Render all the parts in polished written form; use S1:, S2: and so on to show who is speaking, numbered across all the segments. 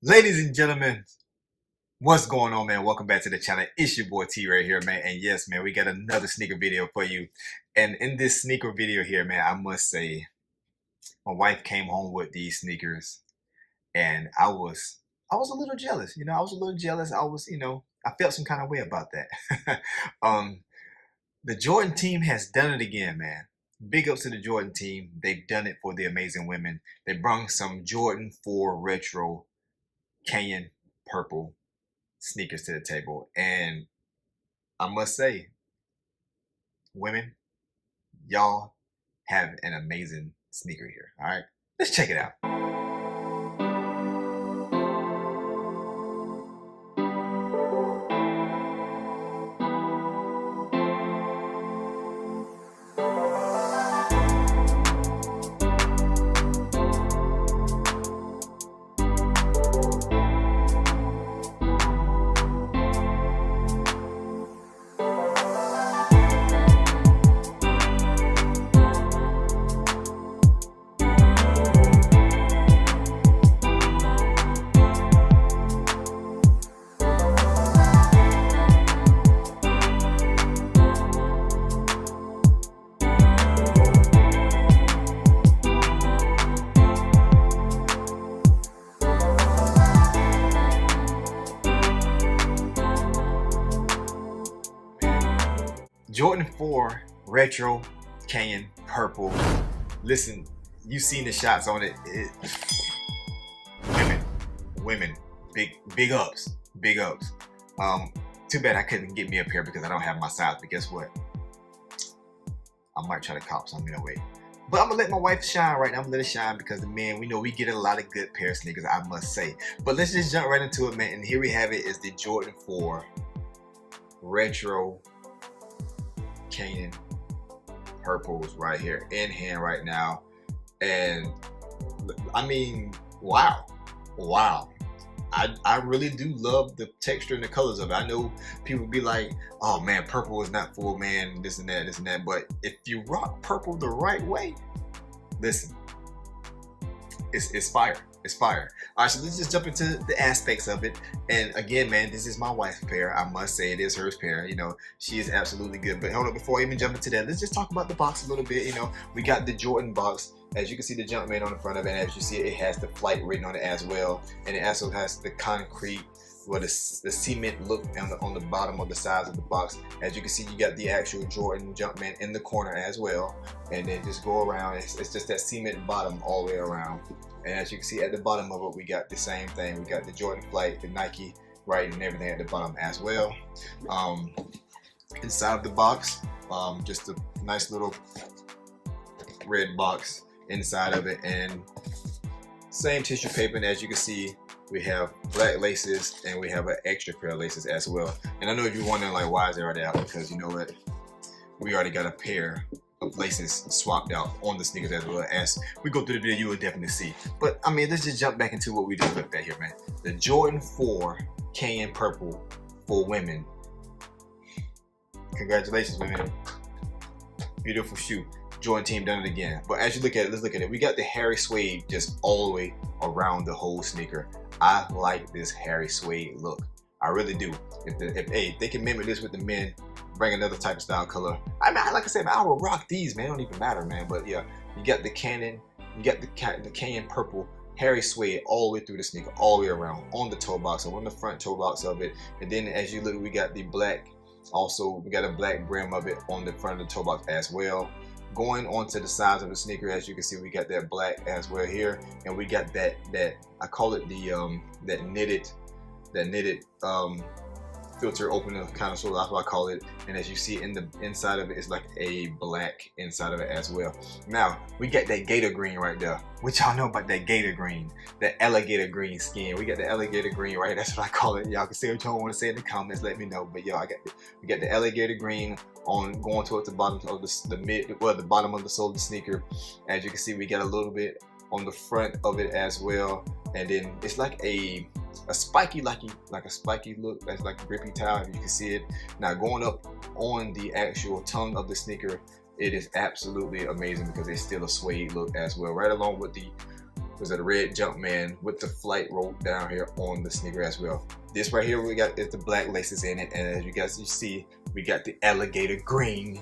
S1: Ladies and gentlemen, what's going on, man? Welcome back to the channel. It's your boy T right here, man. And yes, man, we got another sneaker video for you. And in this sneaker video here, man, I must say, my wife came home with these sneakers, and I was a little jealous. I was a little jealous. I felt some kind of way about that. um, the Jordan team has done it again, man. Big ups to the Jordan team. They've done it for the amazing women. They brung some Jordan 4 retro Canyon Purple sneakers to the table, and I must say, women, y'all have an amazing sneaker here. All right, let's check it out. Jordan 4 retro Canyon Purple. Listen, you've seen the shots on it. Women, big ups. Too bad I couldn't get me a pair because I don't have my size. But guess what? I might try to cop some anyway. But I'm gonna let my wife shine right now. I'm gonna let it shine because the men, we know we get a lot of good pair of sneakers, I must say. But let's just jump right into it, man. And here we have it, is the Jordan 4 retro Canyon Purples right here in hand right now. And I mean, wow. I really do love the texture and the colors of it. I know people be like, oh man, purple is not full, man, this and that. But if you rock purple the right way, listen, it's fire. It's fire. All right, so let's just jump into the aspects of it. And again, man, this is my wife's pair. I must say it is her pair. She is absolutely good. But hold on, before I even jump into that, let's just talk about the box a little bit. We got the Jordan box. As you can see, the Jumpman on the front of it. And as you see, it has the flight written on it as well. And it also has the concrete, the cement look on the bottom of the sides of the box. As you can see, you got the actual Jordan Jumpman in the corner as well. And then just go around. It's just that cement bottom all the way around. And as you can see at the bottom of it, we got the same thing. We got the Jordan flight, the Nike writing and everything at the bottom as well. Inside of the box, just a nice little red box inside of it, and same tissue paper. And as you can see, we have black laces and we have an extra pair of laces as well. And I know if you're wondering, like, why is it already out? Because you know what? We already got a pair of laces swapped out on the sneakers as well. As we go through the video, you will definitely see. But I mean, let's just jump back into what we just looked at here, man. The Jordan 4 Canyon Purple for women. Congratulations, women. Beautiful shoe. Jordan team done it again. But as you look at it, let's look at it. We got the hairy suede just all the way around the whole sneaker. I like this hairy suede look. I really do. If they can mimic this with the men, bring another type of style color. I mean, like I said, man, I will rock these, man. It don't even matter, man. But yeah, you got the Canyon, you got the Canyon Purple hairy suede all the way through the sneaker, all the way around on the toe box, or on the front toe box of it. And then as you look, we got the black. Also, we got a black brim of it on the front of the toe box as well. Going on to the sides of the sneaker, as you can see, we got that black as well here, and we got that I call it the that knitted filter opener kind of, sort of, that's what I call it. And as you see in the inside of it, it's like a black inside of it as well. Now we got that gator green right there. What y'all know about that gator green? That alligator green skin. We got the alligator green, right? That's what I call it. Y'all can say what y'all want to say in the comments. Let me know. But yo, we got the alligator green on going towards the bottom of the bottom of the sole of the sneaker. As you can see, we got a little bit on the front of it as well. And then it's like a spiky, like a spiky look. That's like a grippy towel, if you can see it. Now going up on the actual tongue of the sneaker, it is absolutely amazing because it's still a suede look as well, right along with the was a red Jumpman with the flight rope down here on the sneaker as well. This right here we got is the black laces in it, and as you guys see, we got the alligator green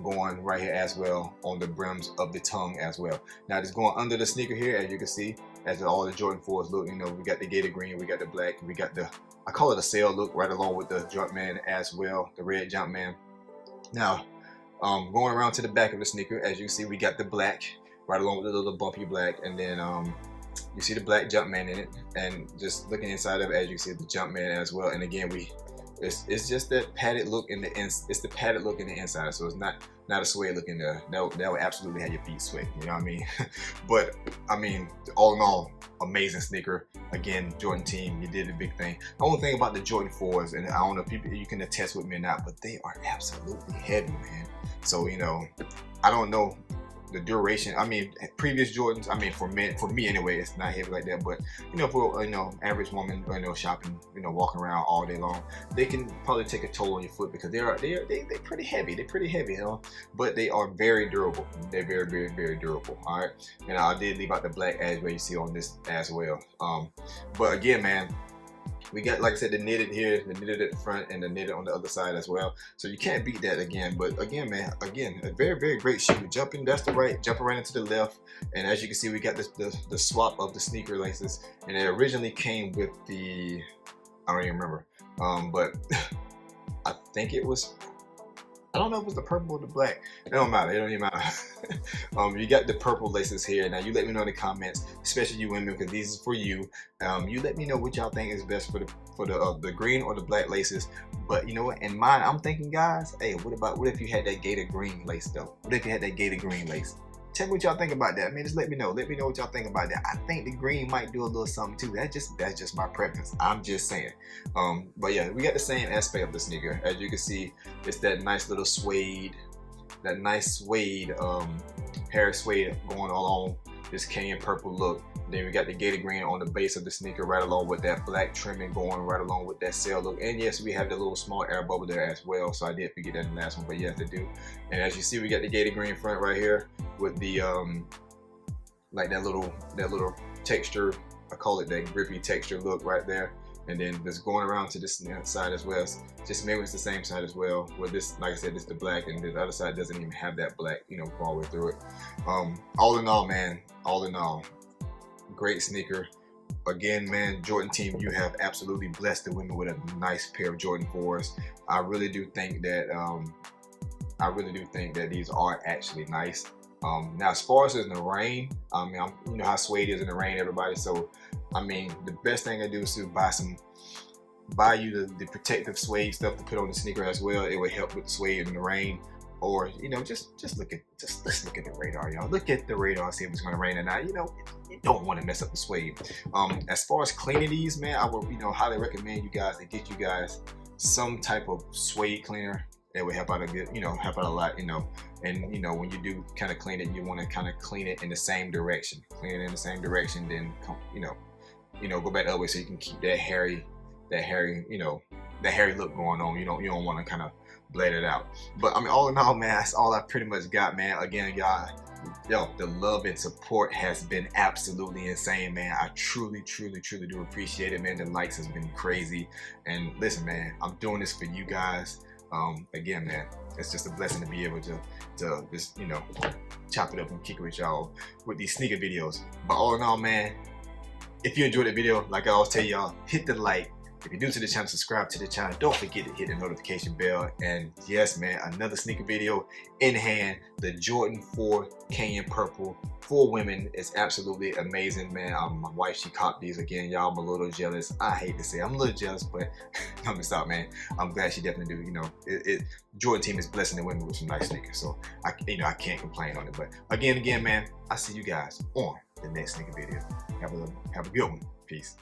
S1: going right here as well on the brims of the tongue as well. Now just going under the sneaker here, as you can see, as all the Jordan 4s look, you know, we got the gator green, we got the black, we got the, I call it a sail look right along with the Jumpman as well, the red Jumpman. Now going around to the back of the sneaker, as you see, we got the black right along with the little bumpy black, and then you see the black Jumpman in it, and just looking inside of it, as you see the Jumpman as well. And again, it's just that padded look in the it's the padded look in the inside, so it's not a suede look in there. That would absolutely have your feet sweat, you know what I mean? But I mean, all in all, amazing sneaker. Again, Jordan team, you did a big thing. The only thing about the Jordan 4s, and I don't know if you can attest with me or not, but they are absolutely heavy, man. So, you know, I don't know the duration. I mean, previous Jordans, I mean, for me anyway, it's not heavy like that. But you know, for average woman, shopping, walking around all day long, they can probably take a toll on your foot because they're pretty heavy. They're pretty heavy, but they are very durable. They're very, very, very durable. All right, and I did leave out the black as well, you see on this as well. But again, man, we got, like I said, the knitted here, the knitted at the front, and the knitted on the other side as well. So you can't beat that again. But again, man, a very, very great shoe. Jumping, that's the right, jumping right into the left. And as you can see, we got the swap of the sneaker laces. And it originally came with the, I don't even remember. But I think it was, I don't know if it was the purple or the black. It don't matter. It don't even matter. You got the purple laces here. Now you let me know in the comments, especially you women, because these is for you. You let me know what y'all think is best for the green or the black laces. But you know what? In mine, I'm thinking, guys, hey, what if you had that gator green lace though? What if you had that gator green lace? Tell me what y'all think about that. Man, just let me know. Let me know what y'all think about that. I think the green might do a little something too. That's just my preference. I'm just saying. But yeah, we got the same aspect of the sneaker. As you can see, it's that nice little suede, that nice suede, hair suede going along this Canyon purple look. Then we got the gator green on the base of the sneaker right along with that black trimming going right along with that sail look. And yes, we have the little small air bubble there as well. So I did forget that in the last one, but yes, I do. And as you see, we got the gator green front right here with the like that little texture. I call it that grippy texture look right there. And then just going around to this side as well. Just maybe it's the same side as well. With this, like I said, this is the black, and the other side doesn't even have that black, all the way through it. All in all, man, all in all, great sneaker. Again, man, Jordan team, you have absolutely blessed the women with a nice pair of Jordan 4s. I really do think that these are actually nice. Now, as far as in the rain, I mean, you know how suede is in the rain, everybody. So, I mean, the best thing I do is to buy you the protective suede stuff to put on the sneaker as well. It would help with the suede in the rain. Or let's look at the radar, y'all. Look at the radar, see if it's gonna rain or not. You don't want to mess up the suede. As far as cleaning these, man, I would highly recommend you guys to get you guys some type of suede cleaner. It would help out a good, help out a lot, and when you do kind of clean it, you want to kind of clean it in the same direction. Clean it in the same direction, then go back the other way so you can keep that hairy look going on. You don't want to kind of bled it out. But I mean, all in all, man, that's all I pretty much got, man. Again, y'all, the love and support has been absolutely insane, man. I truly, truly, truly do appreciate it, man. The likes has been crazy. And listen, man, I'm doing this for you guys. Again, man, it's just a blessing to be able to just chop it up and kick it with y'all with these sneaker videos. But all in all, man, if you enjoyed the video, like I always tell y'all, hit the like. If you're new to the channel, subscribe to the channel. Don't forget to hit the notification bell. And yes, man, another sneaker video in hand. The Jordan 4 Canyon Purple for women is absolutely amazing, man. My wife, she copped these again. Y'all, I'm a little jealous. I hate to say I'm a little jealous, but I'm gonna stop, man. I'm glad she definitely do. Jordan team is blessing the women with some nice sneakers, so I can't complain on it. But again, man, I see you guys on the next sneaker video. Have a good one. Peace.